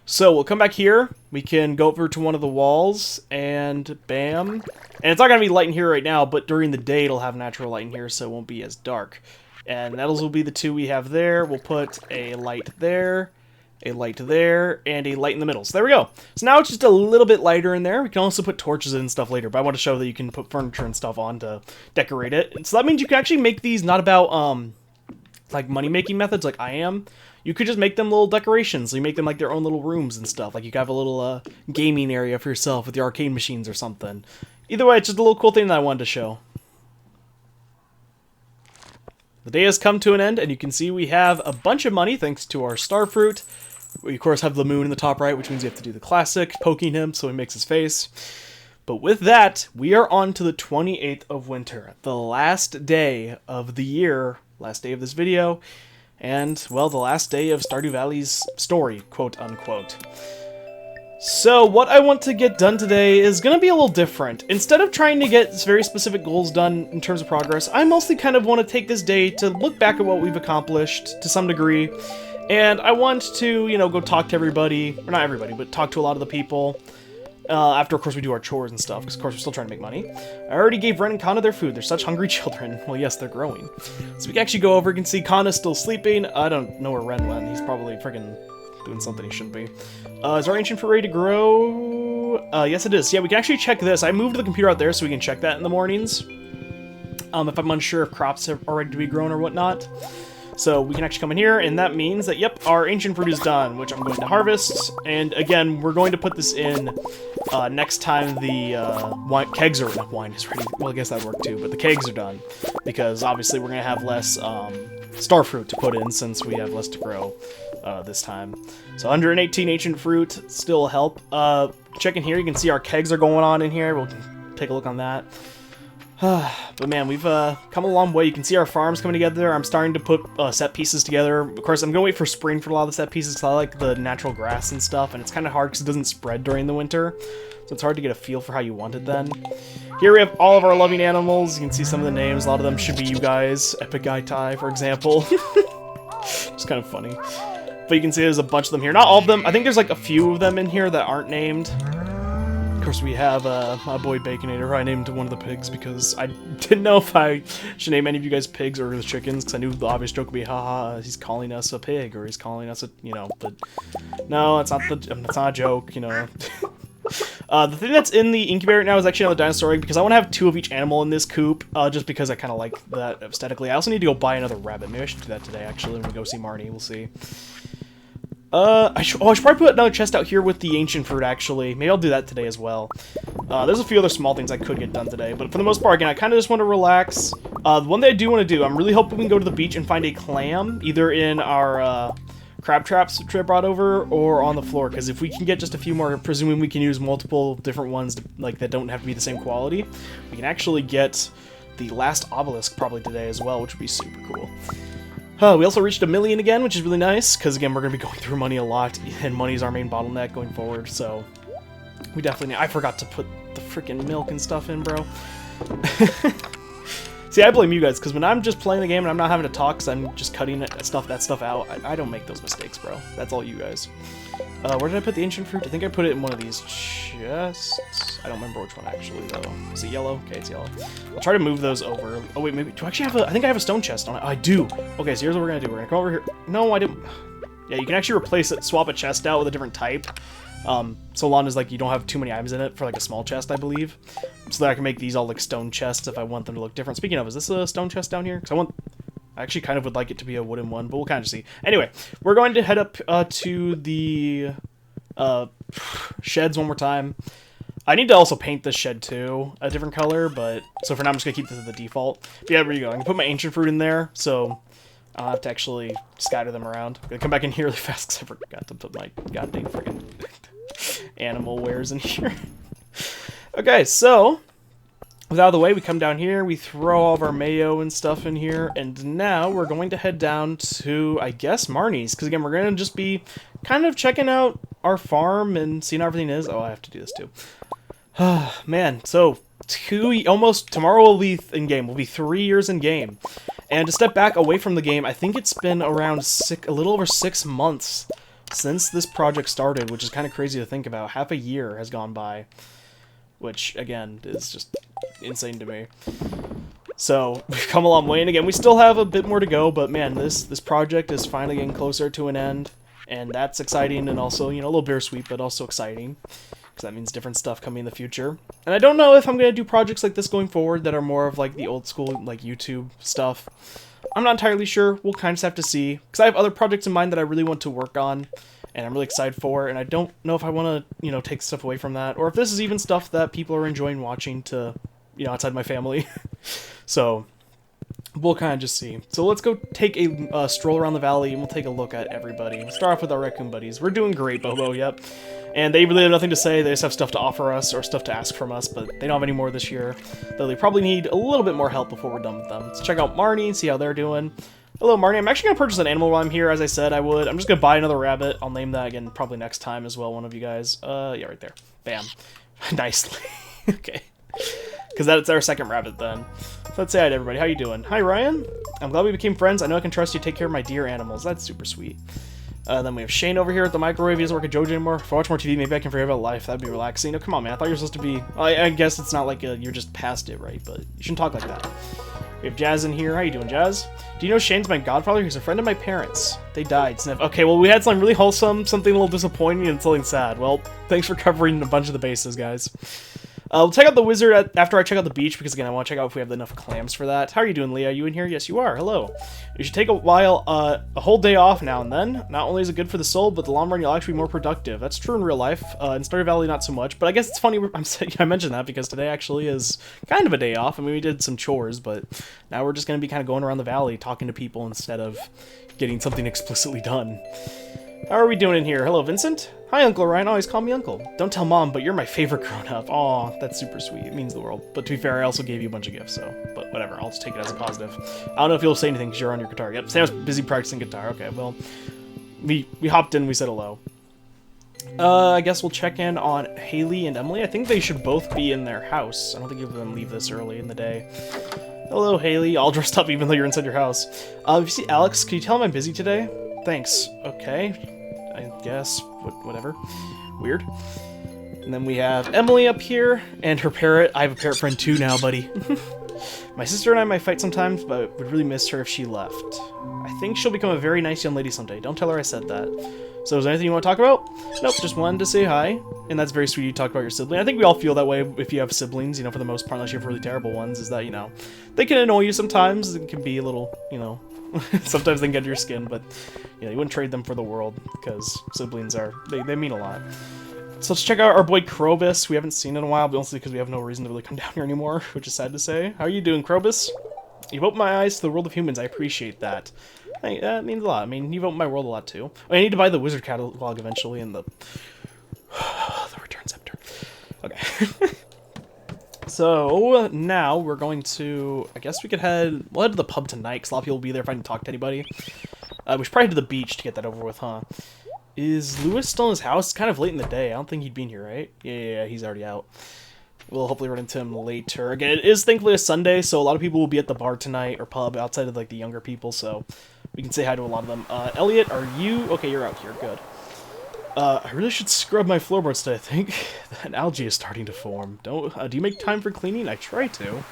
So we'll come back here. We can go over to one of the walls, and bam. And it's not going to be light in here right now, but during the day it'll have natural light in here, so it won't be as dark. And those will be the 2 we have there. We'll put a light there, a light there, and a light in the middle. So there we go. So now it's just a little bit lighter in there. We can also put torches and stuff later, but I want to show that you can put furniture and stuff on to decorate it. And so that means you can actually make these not about like money-making methods like I am. You could just make them little decorations. So you make them like their own little rooms and stuff. Like you could have a little gaming area for yourself with your arcade machines or something. Either way, it's just a little cool thing that I wanted to show. The day has come to an end, and you can see we have a bunch of money thanks to our star fruit. We, of course, have the moon in the top right, which means you have to do the classic, poking him so he makes his face. But with that, we are on to the 28th of winter, the last day of the year, last day of this video, and, well, the last day of Stardew Valley's story, quote-unquote. So, what I want to get done today is going to be a little different. Instead of trying to get very specific goals done in terms of progress, I mostly kind of want to take this day to look back at what we've accomplished to some degree. And I want to, you know, go talk to everybody, or not everybody, but talk to a lot of the people. After, of course, we do our chores and stuff, because, of course, we're still trying to make money. I already gave Ren and Kana their food. They're such hungry children. Well, yes, they're growing. So we can actually go over, you can see Kana's still sleeping. I don't know where Ren went. He's probably freaking doing something he shouldn't be. Is our ancient fruit ready to grow? Yes, it is. Yeah, we can actually check this. I moved the computer out there so we can check that in the mornings. If I'm unsure if crops are ready to be grown or whatnot. So we can actually come in here, and that means that, yep, our ancient fruit is done, which I'm going to harvest. And again, we're going to put this in next time the kegs are... wine is ready. Well, I guess that worked too, but the kegs are done. Because obviously we're going to have less star fruit to put in since we have less to grow this time. So 118 ancient fruit still help. Check in here, you can see our kegs are going on in here. We'll take a look on that. But man, we've come a long way. You can see our farms coming together. I'm starting to put set pieces together. Of course, I'm going to wait for spring for a lot of the set pieces because I like the natural grass and stuff, and it's kind of hard because it doesn't spread during the winter. So it's hard to get a feel for how you want it then. Here we have all of our loving animals. You can see some of the names. A lot of them should be you guys. Epic Guy Tai, for example. It's kind of funny. But you can see there's a bunch of them here. Not all of them. I think there's like a few of them in here that aren't named. Of course, we have my boy Baconator. I named one of the pigs because I didn't know if I should name any of you guys pigs or the chickens, because I knew the obvious joke would be, haha, he's calling us a pig, or he's calling us a, you know, but no, it's not a joke, you know. The thing that's in the incubator right now is actually on the dinosaur egg, because I want to have 2 of each animal in this coop, just because I kind of like that aesthetically. I also need to go buy another rabbit. Maybe I should do that today, actually, when we go see Marnie. We'll see. I should probably put another chest out here with the ancient fruit, actually. Maybe I'll do that today as well. There's a few other small things I could get done today, but for the most part, again, I kind of just want to relax. The one thing I do want to do, I'm really hoping we can go to the beach and find a clam, either in our crab traps which I brought over, or on the floor, because if we can get just a few more, presuming we can use multiple different ones that don't have to be the same quality, we can actually get the last obelisk probably today as well, which would be super cool. We also reached 1 million again, which is really nice, because again, we're going to be going through money a lot, and money is our main bottleneck going forward, so we definitely need... I forgot to put the freaking milk and stuff in, bro. See, I blame you guys, because when I'm just playing the game and I'm not having to talk, because I'm just cutting that stuff out, I don't make those mistakes, bro. That's all you guys. Where did I put the ancient fruit? I think I put it in one of these chests. I don't remember which one, actually, though. Is it yellow? Okay, it's yellow. I'll try to move those over. Oh, wait, maybe... Do I actually have a... I think I have a stone chest on it. I do. Okay, so here's what we're going to do. We're going to come over here. No, I didn't... Yeah, you can actually replace it, swap a chest out with a different type. So long as, like, you don't have too many items in it for, like, a small chest, I believe. So that I can make these all, like, stone chests if I want them to look different. Speaking of, is this a stone chest down here? Because I actually kind of would like it to be a wooden one, but we'll kind of see. Anyway, we're going to head up to the sheds one more time. I need to also paint this shed, too, a different color, but... So for now, I'm just going to keep this as the default. But yeah, there you go. I can put my ancient fruit in there, so... I'll have to actually scatter them around. I'm gonna come back in here really fast because I forgot to put my goddamn freaking animal wares in here. Okay, so with out of the way, we come down here, we throw all of our mayo and stuff in here, and now we're going to head down to, I guess, Marnie's, because again, we're going to just be kind of checking out our farm and seeing how everything is. Oh, I have to do this too. Man, so tomorrow will be in game. We'll be 3 years in game. And to step back away from the game, I think it's been around a little over 6 months since this project started, which is kind of crazy to think about. Half a year has gone by, which, again, is just insane to me. So, we've come a long way, and again, we still have a bit more to go, but man, this project is finally getting closer to an end, and that's exciting, and also, you know, a little bittersweet, but also exciting. Because that means different stuff coming in the future. And I don't know if I'm going to do projects like this going forward that are more of like the old school like YouTube stuff. I'm not entirely sure. We'll kind of just have to see. Because I have other projects in mind that I really want to work on. And I'm really excited for. And I don't know if I want to, you know, take stuff away from that. Or if this is even stuff that people are enjoying watching to, you know, outside my family. So we'll kind of just see. So let's go take a stroll around the valley and we'll take a look at everybody. We'll start off with our raccoon buddies. We're doing great, Bobo, yep. And they really have nothing to say. They just have stuff to offer us or stuff to ask from us, but they don't have any more this year. Though they probably need a little bit more help before we're done with them. Let's check out Marnie and see how they're doing. Hello, Marnie. I'm actually going to purchase an animal while I'm here, as I said I would. I'm just going to buy another rabbit. I'll name that again probably next time as well, one of you guys. Yeah, right there. Bam. Nicely. Okay. Because that's our second rabbit then. So let's say hi to everybody. How you doing? Hi, Ryan. I'm glad we became friends. I know I can trust you to take care of my dear animals. That's super sweet. Then we have Shane over here at the microwave. He doesn't work at Jojo anymore. If I watch more TV, maybe I can forget about life. That'd be relaxing. No, come on, man. I thought you were supposed to be... I guess it's not like you're just past it, right? But you shouldn't talk like that. We have Jazz in here. How you doing, Jazz? Do you know Shane's my godfather? He's a friend of my parents. They died. Sniff. Okay, well, we had something really wholesome, something a little disappointing, and something sad. Well, thanks for covering a bunch of the bases, guys. We'll check out the wizard after I check out the beach, because again, I want to check out if we have enough clams for that. How are you doing, Leah? You in here? Yes, you are. Hello. You should take a whole day off now and then. Not only is it good for the soul, but the long run, you'll actually be more productive. That's true in real life. In Stardew Valley, not so much, but I guess it's funny I mentioned that because today actually is kind of a day off. I mean, we did some chores, but now we're just going to be kind of going around the valley, talking to people instead of getting something explicitly done. How are we doing in here? Hello, Vincent? Hi, Uncle Ryan. Always call me Uncle. Don't tell Mom, but you're my favorite grown-up. Aw, that's super sweet. It means the world. But to be fair, I also gave you a bunch of gifts, so... But whatever, I'll just take it as a positive. I don't know if you'll say anything because you're on your guitar. Yep, Sam's busy practicing guitar. Okay, well... We hopped in, we said hello. I guess we'll check in on Haley and Emily. I think they should both be in their house. I don't think either of them leave this early in the day. Hello, Haley. All dressed up even though you're inside your house. If you see Alex, can you tell him I'm busy today? Thanks. Okay. I guess. Whatever. Weird. And then we have Emily up here, and her parrot. I have a parrot friend too now, buddy. My sister and I might fight sometimes, but would really miss her if she left. I think she'll become a very nice young lady someday. Don't tell her I said that. So is there anything you want to talk about? Nope, just wanted to say hi. And that's very sweet you talk about your sibling. I think we all feel that way if you have siblings, you know, for the most part, unless you have really terrible ones, is that, you know, they can annoy you sometimes. It can be a little, you know, sometimes they can get under your skin, but, you know, you wouldn't trade them for the world, because siblings are, they mean a lot. So let's check out our boy Krobus. We haven't seen in a while, but mostly because we have no reason to really come down here anymore, which is sad to say. How are you doing, Krobus? You've opened my eyes to the world of humans. I appreciate that. Hey, that means a lot. I mean, you've opened my world a lot, too. I need to buy the wizard catalog eventually and the return scepter. Okay. So, now we're going to... I guess we could we'll head to the pub tonight, because a lot of people will be there if I didn't talk to anybody. We should probably head to the beach to get that over with, huh? Is Lewis still in his house? It's kind of late in the day. I don't think he'd be in here, right? Yeah, he's already out. We'll hopefully run into him later. Again, it is thankfully a Sunday, so a lot of people will be at the bar tonight, or pub, outside of, like, the younger people, so we can say hi to a lot of them. Elliot, are you... Okay, you're out here. Good. I really should scrub my floorboards today, I think. An algae is starting to form. Do you make time for cleaning? I try to.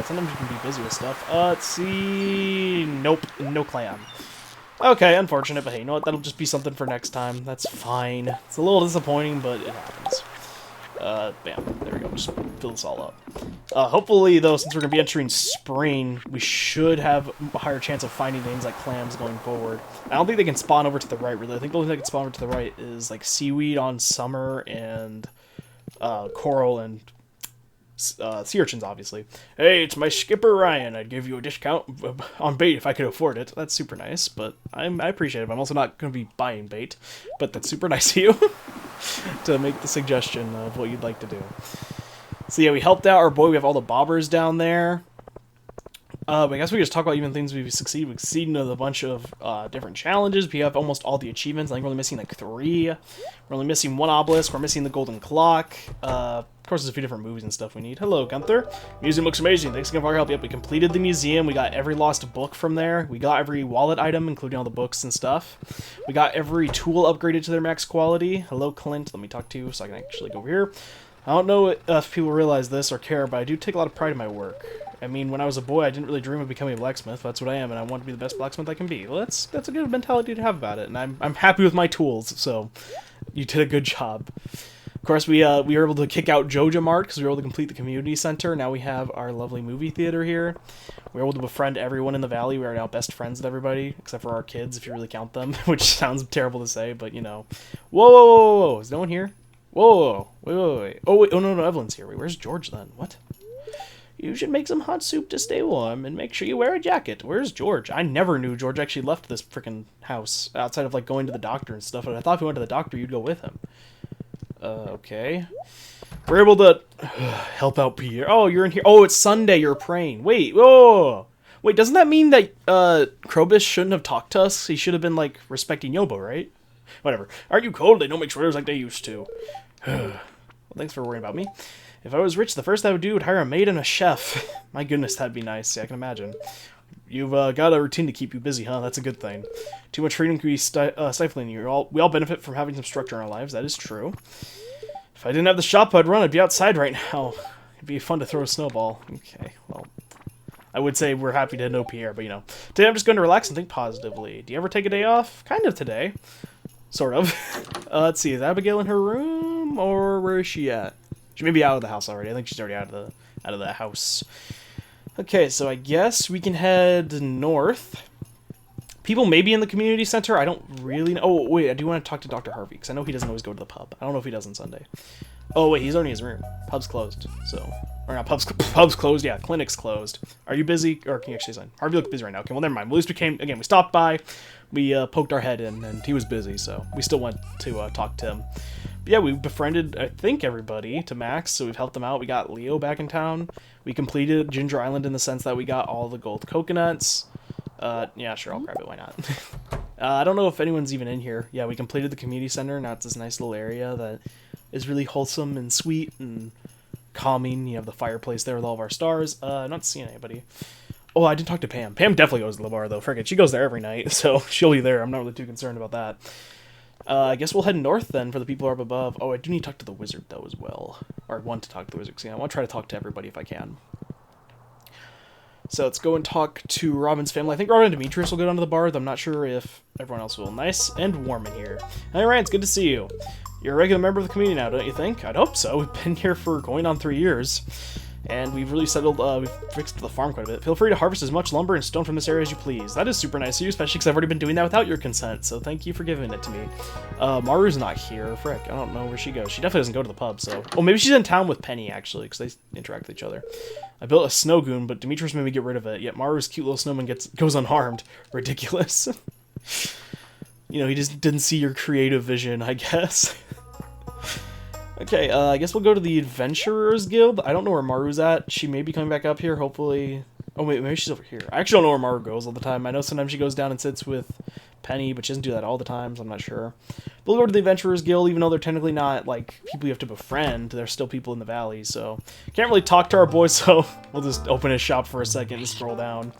Sometimes you can be busy with stuff. Let's see... Nope, no clam. Okay, unfortunate, but hey, you know what? That'll just be something for next time. That's fine. It's a little disappointing, but it happens. Bam. There we go. Just fill this all up. Hopefully, though, since we're going to be entering spring, we should have a higher chance of finding things like clams going forward. I don't think they can spawn over to the right, really. I think the only thing that can spawn over to the right is, like, seaweed on summer and coral and sea urchins, obviously. Hey, it's my skipper, Ryan. I'd give you a discount on bait if I could afford it. That's super nice, but I appreciate it. I'm also not going to be buying bait, but that's super nice of you to make the suggestion of what you'd like to do. So yeah, we helped out our boy. We have all the bobbers down there. But I guess we just talk about even things we've succeeded. We've succeeded in a bunch of different challenges. We have almost all the achievements. I think we're only missing like 3. We're only missing 1 obelisk. We're missing the golden clock. Of course, there's a few different movies and stuff we need. Hello, Gunther. Museum looks amazing. Thanks again for your help. Yep, we completed the museum. We got every lost book from there. We got every wallet item, including all the books and stuff. We got every tool upgraded to their max quality. Hello, Clint. Let me talk to you so I can actually go over here. I don't know if people realize this or care, but I do take a lot of pride in my work. I mean, when I was a boy, I didn't really dream of becoming a blacksmith. That's what I am, and I want to be the best blacksmith I can be. Well, that's a good mentality to have about it, and I'm happy with my tools, so you did a good job. Of course, we were able to kick out Joja Mart because we were able to complete the community center. Now we have our lovely movie theater here. We were able to befriend everyone in the valley. We are now best friends with everybody, except for our kids, if you really count them, which sounds terrible to say, but, you know. Whoa, whoa, whoa, whoa. Is no one here? Whoa, wait. Oh, wait, oh, no, Evelyn's here. Wait, where's George, then? What? You should make some hot soup to stay warm, and make sure you wear a jacket. Where's George? I never knew George actually left this freaking house, outside of, like, going to the doctor and stuff, and I thought if he went to the doctor, you'd go with him. Okay. We're able to help out Pierre. Oh, you're in here. Oh, it's Sunday, you're praying. Wait, whoa! Wait, doesn't that mean that, Krobus shouldn't have talked to us? He should have been, like, respecting Yobo, right? Whatever. Aren't you cold? They don't make sweaters like they used to. Well, thanks for worrying about me. If I was rich, the first I would do would hire a maid and a chef. My goodness, that'd be nice. Yeah, I can imagine. You've got a routine to keep you busy, huh? That's a good thing. Too much freedom can be stifling you. We all benefit from having some structure in our lives. That is true. If I didn't have the shop I'd run, I'd be outside right now. It'd be fun to throw a snowball. Okay, well, I would say we're happy to know Pierre, but you know. Today I'm just going to relax and think positively. Do you ever take a day off? Kind of today. Sort of. Let's see, is Abigail in her room, or where is she at? She may be out of the house already. I think she's already out of the house. Okay, so I guess we can head north. People may be in the community center. I don't really know. Oh, wait, I do want to talk to Dr. Harvey, because I know he doesn't always go to the pub. I don't know if he does on Sunday. Oh, wait, he's only in his room. Pub's closed, so... Or not, pub's closed, yeah, clinic's closed. Are you busy? Or can you actually sign? Harvey looks busy right now. Okay, well, never mind. At least we came... Again, we stopped by. We poked our head in, and he was busy, so we still went to talk to him. But yeah, we befriended, I think, everybody to max, so we've helped them out. We got Leo back in town. We completed Ginger Island in the sense that we got all the gold coconuts. Yeah, sure, I'll grab it, why not? I don't know if anyone's even in here. Yeah, we completed the community center. Now it's this nice little area that is really wholesome and sweet and calming. You have the fireplace there with all of our stars. I'm not seeing anybody. Oh, I didn't talk to Pam. Pam definitely goes to the bar, though. Forget, she goes there every night, so she'll be there. I'm not really too concerned about that. I guess we'll head north, then, for the people who are up above. Oh, I do need to talk to the wizard, though, as well. Or I want to talk to the wizard, because yeah, I want to try to talk to everybody if I can. So let's go and talk to Robin's family. I think Robin and Demetrius will go down to the bar, though I'm not sure if everyone else will. Nice and warm in here. Hey, Ryan, it's good to see you. You're a regular member of the community now, don't you think? I'd hope so. We've been here for going on 3 years. And we've really settled, we've fixed the farm quite a bit. Feel free to harvest as much lumber and stone from this area as you please. That is super nice of you, especially because I've already been doing that without your consent, so thank you for giving it to me. Maru's not here. Frick, I don't know where she goes. She definitely doesn't go to the pub, so... Oh, maybe she's in town with Penny, actually, because they interact with each other. I built a snow goon, but Demetrius made me get rid of it, yet Maru's cute little snowman goes unharmed. Ridiculous. You know, he just didn't see your creative vision, I guess. Okay, I guess we'll go to the Adventurers Guild. I don't know where Maru's at. She may be coming back up here, hopefully. Oh, wait, maybe she's over here. I actually don't know where Maru goes all the time. I know sometimes she goes down and sits with Penny, but she doesn't do that all the time, so I'm not sure. But we'll go to the Adventurers Guild, even though they're technically not, like, people you have to befriend. They're still people in the valley, so... Can't really talk to our boys, so we'll just open his shop for a second and scroll down.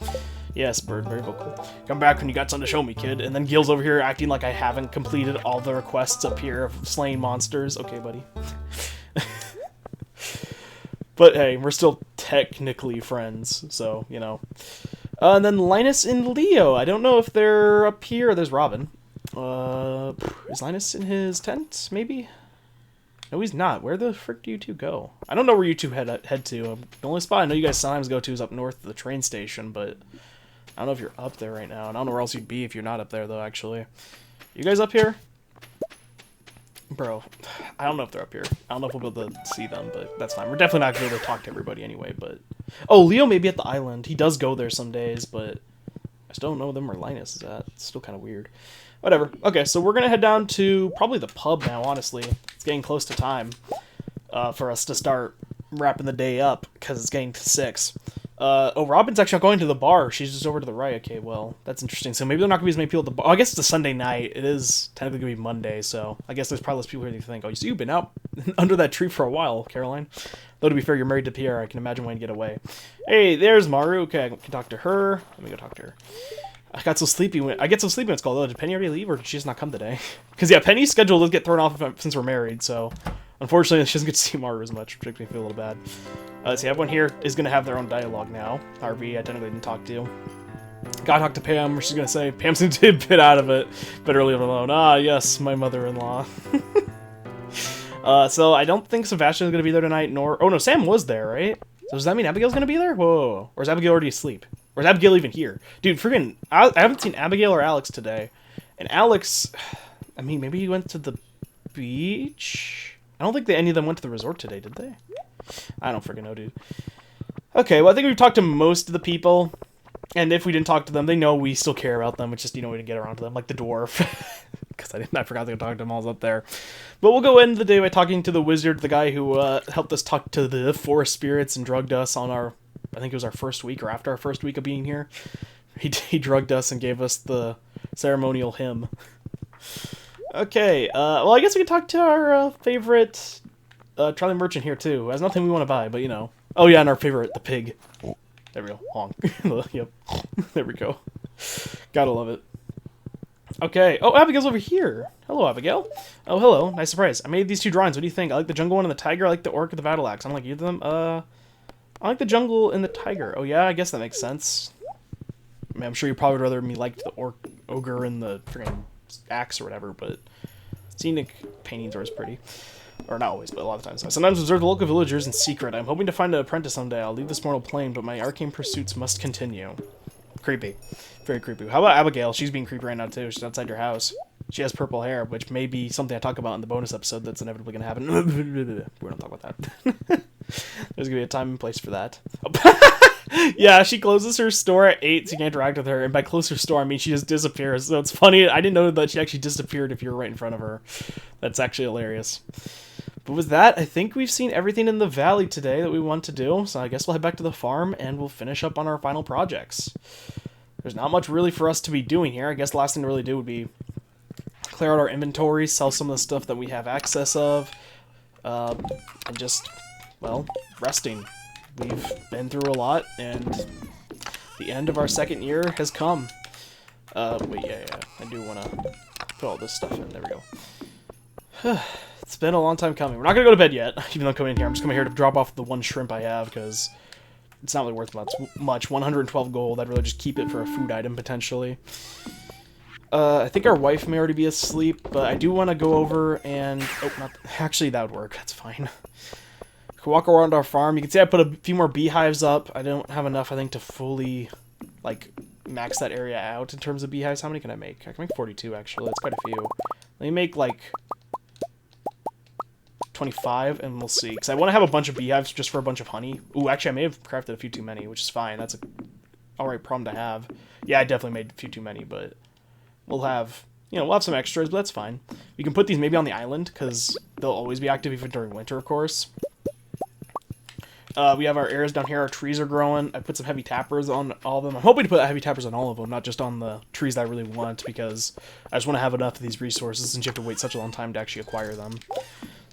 Yes, Bird, very vocal. Come back when you got something to show me, kid. And then Gil's over here acting like I haven't completed all the requests up here of slaying monsters. Okay, buddy. But hey, we're still technically friends, so, you know. And then Linus and Leo. I don't know if they're up here. There's Robin. Is Linus in his tent, maybe? No, he's not. Where the frick do you two go? I don't know where you two head to. The only spot I know you guys sometimes go to is up north of the train station, but I don't know if you're up there right now. And I don't know where else you'd be if you're not up there, though, actually. You guys up here? Bro, I don't know if they're up here. I don't know if we'll be able to see them, but that's fine. We're definitely not going to be able to talk to everybody anyway, but... Oh, Leo may be at the island. He does go there some days, but I still don't know them where Linus is at. It's still kind of weird. Whatever. Okay, so we're going to head down to probably the pub now, honestly. It's getting close to time for us to start wrapping the day up, because it's getting to 6. Oh, Robin's actually not going to the bar. She's just over to the right. Okay, well, that's interesting. So maybe there are not going to be as many people at the bar. Oh, I guess it's a Sunday night. It is technically going to be Monday, so I guess there's probably less people here than you think. Oh, you've been out under that tree for a while, Caroline. Though, to be fair, you're married to Pierre. I can imagine why you'd get away. Hey, there's Maru. Okay, I can talk to her. Let me go talk to her. I got so sleepy when I get so sleepy when it's called. Oh, did Penny already leave, or did she just not come today? Because, yeah, Penny's schedule does get thrown off since we're married, so... Unfortunately, she doesn't get to see Maru as much, which makes me feel a little bad. See, everyone here is going to have their own dialogue now. RV, I technically didn't talk to. Gotta talk to Pam, where she's going to say, Pam seemed to be a bit out of it. Better leave it alone. Ah, yes, my mother-in-law. So I don't think Sebastian's going to be there tonight, nor... Oh, no, Sam was there, right? So does that mean Abigail's going to be there? Whoa. Or is Abigail already asleep? Or is Abigail even here? Dude, friggin'... I haven't seen Abigail or Alex today. And Alex... I mean, maybe he went to the beach? I don't think any of them went to the resort today, did they? I don't freaking know, dude. Okay, well, I think we've talked to most of the people. And if we didn't talk to them, they know we still care about them. It's just, you know, we didn't get around to them, like the dwarf. Because I forgot to talk to them all up there. But we'll go end the day by talking to the wizard, the guy who helped us talk to the forest spirits and drugged us on our... I think it was our first week, or after our first week of being here. He drugged us and gave us the ceremonial hymn. Okay, well, I guess we can talk to our favorite Charlie Merchant here, too, who has nothing we want to buy, but, you know. Oh, yeah, and our favorite, the pig. There we go. Honk. Yep. There we go. Gotta love it. Okay. Oh, Abigail's over here. Hello, Abigail. Oh, hello. Nice surprise. I made these 2 drawings. What do you think? I like the jungle one and the tiger. I like the orc and the battle axe. I don't like either of them. I like the jungle and the tiger. Oh, yeah, I guess that makes sense. I mean, I'm sure you probably would rather me like the ogre and the freaking axe or whatever, but scenic paintings are always pretty. Or not always, but a lot of times. I sometimes observe the local villagers in secret. I'm hoping to find an apprentice someday. I'll leave this mortal plane, but my arcane pursuits must continue. Creepy. Very creepy. How about Abigail? She's being creepy right now, too. She's outside your house. She has purple hair, which may be something I talk about in the bonus episode that's inevitably going to happen. We don't talk about that. There's going to be a time and place for that. Yeah, she closes her store at 8, so you can interact with her. And by close her store, I mean she just disappears. So it's funny. I didn't know that she actually disappeared if you were right in front of her. That's actually hilarious. But with that, I think we've seen everything in the valley today that we want to do. So I guess we'll head back to the farm and we'll finish up on our final projects. There's not much really for us to be doing here. I guess the last thing to really do would be clear out our inventory, sell some of the stuff that we have access of, and just, well, resting. We've been through a lot, and the end of our second year has come. Wait, yeah, I do want to put all this stuff in. There we go. It's been a long time coming. We're not going to go to bed yet, even though I'm coming in here. I'm just coming here to drop off the 1 shrimp I have, because it's not really worth much. 112 gold. I'd really just keep it for a food item, potentially. I think our wife may already be asleep, but I do want to go over and... Oh, actually, that would work. That's fine. Walk around our farm. You can see I put a few more beehives up. I don't have enough, I think, to fully, like, max that area out in terms of beehives. How many can I make? I can make 42, actually. That's quite a few. Let me make, like, 25, and we'll see. Because I want to have a bunch of beehives just for a bunch of honey. Ooh, actually, I may have crafted a few too many, which is fine. That's a alright problem to have. Yeah, I definitely made a few too many, but we'll have... You know, we'll have some extras, but that's fine. We can put these maybe on the island, because they'll always be active even during winter, of course. We have our areas down here. Our trees are growing. I put some heavy tappers on all of them. I'm hoping to put heavy tappers on all of them, not just on the trees that I really want, because I just want to have enough of these resources since you have to wait such a long time to actually acquire them.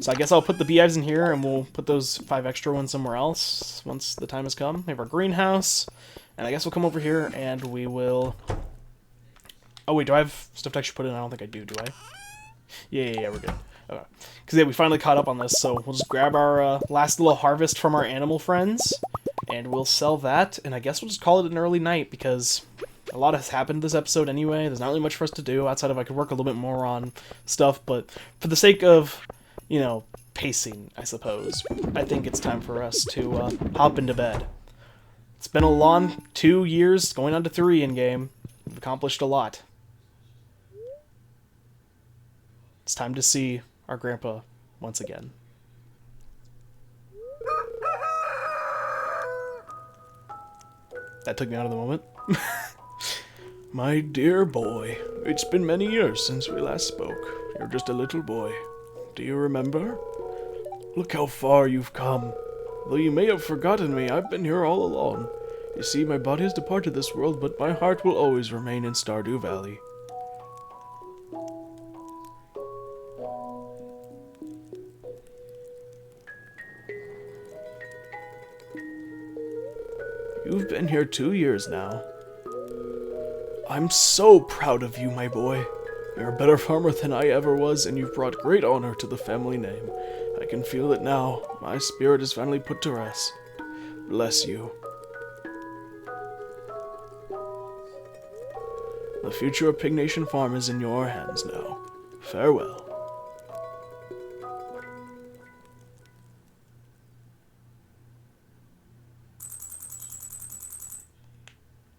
So I guess I'll put the beehives in here, and we'll put those 5 extra ones somewhere else once the time has come. We have our greenhouse, and I guess we'll come over here and we will... Oh wait, do I have stuff to actually put in? I don't think I do I? Yeah, we're good. Okay. Because yeah, we finally caught up on this, so we'll just grab our last little harvest from our animal friends, and we'll sell that, and I guess we'll just call it an early night, because a lot has happened this episode anyway. There's not really much for us to do, outside of I could work a little bit more on stuff, but for the sake of, you know, pacing, I suppose, I think it's time for us to hop into bed. It's been a long 2 years, going on to 3 in-game. We've accomplished a lot. It's time to see our grandpa once again. That took me out of the moment. My dear boy, it's been many years since we last spoke. You're just a little boy. Do you remember? Look how far you've come. Though you may have forgotten me, I've been here all along. You see, my body has departed this world, but my heart will always remain in Stardew Valley. You've been here 2 years now. I'm so proud of you, my boy. You're a better farmer than I ever was, and you've brought great honor to the family name. I can feel it now. My spirit is finally put to rest. Bless you. The future of Pig Nation Farm is in your hands now. Farewell.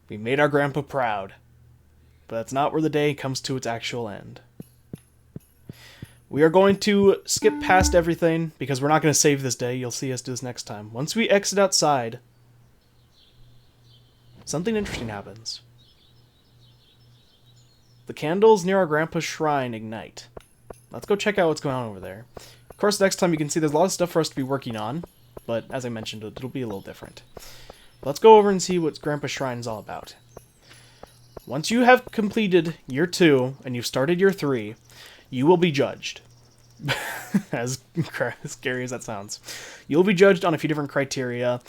We made our grandpa proud, but that's not where the day comes to its actual end. We are going to skip past everything, because we're not going to save this day. You'll see us do this next time. Once we exit outside, something interesting happens. The candles near our grandpa's shrine ignite. Let's go check out what's going on over there. Of course, next time you can see there's a lot of stuff for us to be working on, but as I mentioned, it'll be a little different. Let's go over and see what Grandpa's Shrine is all about. Once you have completed year 2 and you've started year 3, you will be judged. As scary as that sounds. You'll be judged on a few different criteria,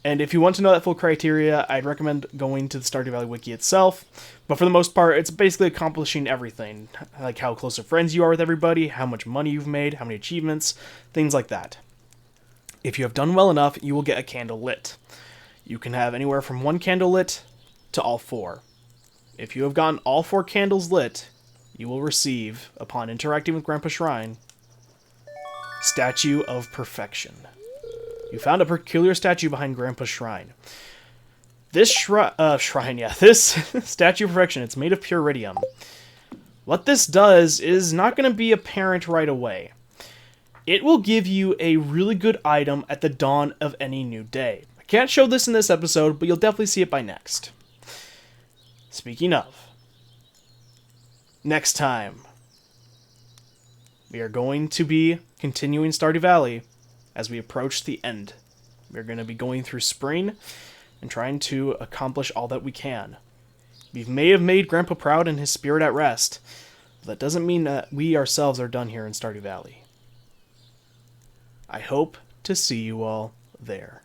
and if you want to know that full criteria, I'd recommend going to the Stardew Valley wiki itself. But for the most part, it's basically accomplishing everything. Like how close of friends you are with everybody, how much money you've made, how many achievements, things like that. If you have done well enough, you will get a candle lit. You can have anywhere from 1 candle lit to all 4. If you have gotten all 4 candles lit, you will receive, upon interacting with Grandpa's Shrine, Statue of Perfection. You found a peculiar statue behind Grandpa's Shrine. This this Statue of Perfection, it's made of pure iridium. What this does is not going to be apparent right away. It will give you a really good item at the dawn of any new day. Can't show this in this episode, but you'll definitely see it by next. Speaking of, next time, we are going to be continuing Stardew Valley as we approach the end. We're going to be going through spring and trying to accomplish all that we can. We may have made Grandpa proud and his spirit at rest, but that doesn't mean that we ourselves are done here in Stardew Valley. I hope to see you all there.